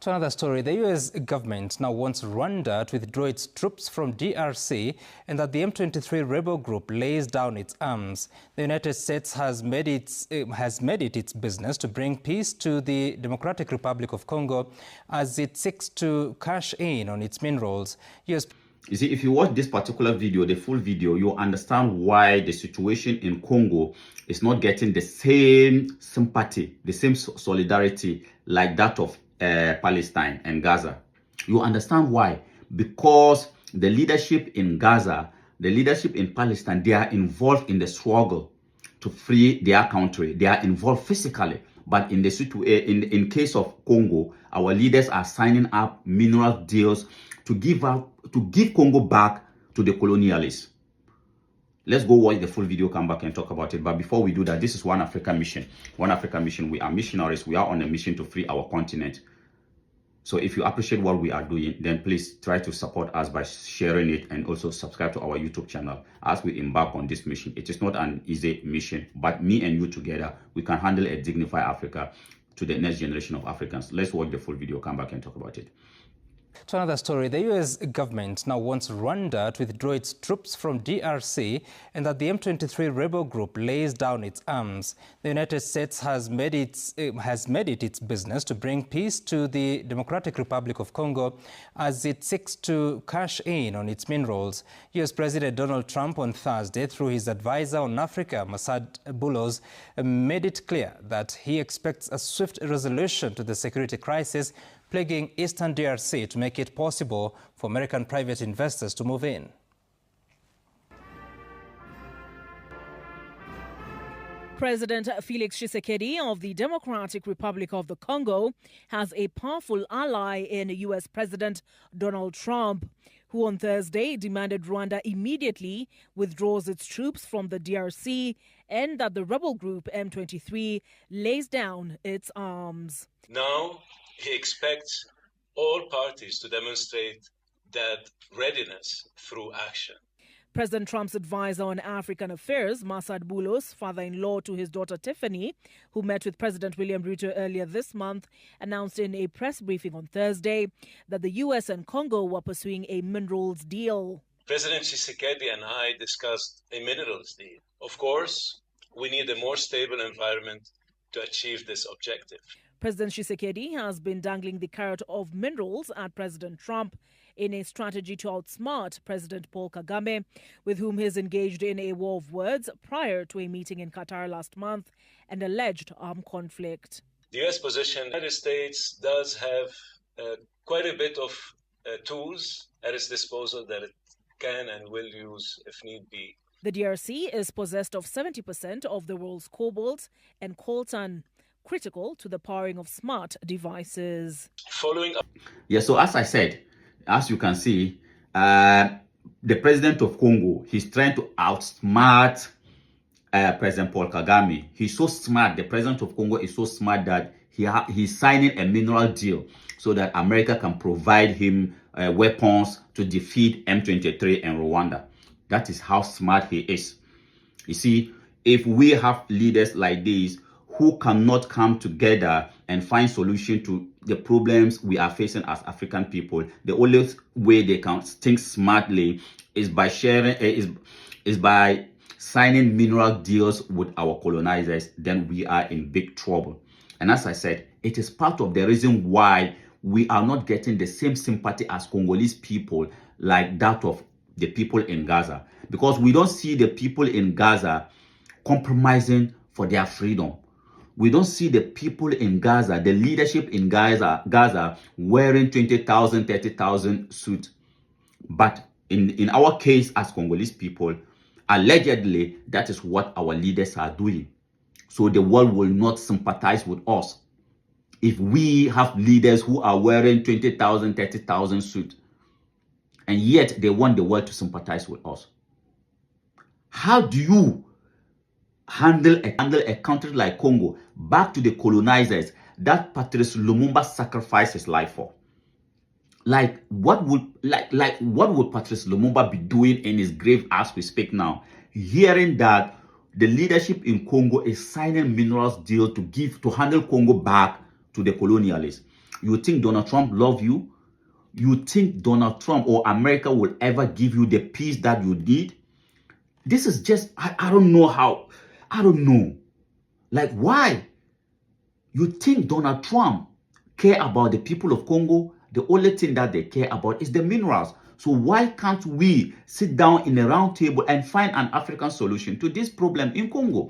To another story, the U.S. government now wants Rwanda to withdraw its troops from DRC and that the M23 rebel group lays down its arms. The United States has made it its business to bring peace to the Democratic Republic of Congo as it seeks to cash in on its minerals. You see, if you watch this particular video, the full video, you'll understand why the situation in Congo is not getting the same sympathy, the same solidarity like that of Palestine and Gaza. You understand why? Because the leadership in Gaza, the leadership in Palestine, they are involved in the struggle to free their country. They are involved physically. But in the in case of Congo, our leaders are signing up mineral deals to give Congo back to the colonialists. Let's go watch the full video, come back and talk about it. But before we do that, this is One Africa Mission. One Africa Mission, we are missionaries. We are on a mission to free our continent. So if you appreciate what we are doing, then please try to support us by sharing it and also subscribe to our YouTube channel as we embark on this mission. It is not an easy mission, but me and you together, we can handle a dignified Africa to the next generation of Africans. Let's watch the full video, come back and talk about it. To another story, the U.S. government now wants Rwanda to withdraw its troops from DRC and that the M23 rebel group lays down its arms. The United States has made it its business to bring peace to the Democratic Republic of Congo as it seeks to cash in on its minerals. U.S. President Donald Trump on Thursday, through his advisor on Africa, Masad Boulos, made it clear that he expects a swift resolution to the security crisis plaguing eastern DRC to make it possible for American private investors to move in. President Felix Tshisekedi of the Democratic Republic of the Congo has a powerful ally in U.S. President Donald Trump, who on Thursday demanded Rwanda immediately withdraws its troops from the DRC and that the rebel group M23 lays down its arms. Now, he expects all parties to demonstrate that readiness through action. President Trump's advisor on African affairs, Masad Boulos, father-in-law to his daughter Tiffany, who met with President William Ruto earlier this month, announced in a press briefing on Thursday that the U.S. and Congo were pursuing a minerals deal. President Tshisekedi and I discussed a minerals deal. Of course, we need a more stable environment to achieve this objective. President Tshisekedi has been dangling the carrot of minerals at President Trump in a strategy to outsmart President Paul Kagame, with whom he is engaged in a war of words prior to a meeting in Qatar last month and alleged armed conflict. The U.S. position, the United States does have quite a bit of tools at its disposal that it can and will use if need be. The DRC is possessed of 70% of the world's cobalt and coltan, critical to the powering of smart devices. Following up. Yeah, so as I said, as you can see, the president of Congo, he's trying to outsmart President Paul Kagame. He's so smart. The president of Congo is so smart that he's signing a mineral deal so that America can provide him weapons to defeat M23 and Rwanda. That is how smart he is. You see, if we have leaders like this who cannot come together and find solution to the problems we are facing as African people, the only way they can think smartly is by sharing, is by signing mineral deals with our colonizers. Then we are in big trouble. And as I said, it is part of the reason why we are not getting the same sympathy as Congolese people like that of the people in Gaza, because we don't see the people in Gaza compromising for their freedom. We don't see the people in Gaza, the leadership in Gaza wearing 20,000, 30,000 suits. But in our case as Congolese people, allegedly, that is what our leaders are doing. So the world will not sympathize with us if we have leaders who are wearing 20,000, 30,000 suits, and yet they want the world to sympathize with us. How do you handle a country like Congo back to the colonizers that Patrice Lumumba sacrificed his life for? Like what would Patrice Lumumba be doing in his grave as we speak now, hearing that the leadership in Congo is signing minerals deal to handle Congo back to the colonialists? You think Donald Trump love you? You think Donald Trump or America will ever give you the peace that you need? This is just, I don't know how. I don't know. Like, why? You think Donald Trump care about the people of Congo? The only thing that they care about is the minerals. So why can't we sit down in a round table and find an African solution to this problem in Congo?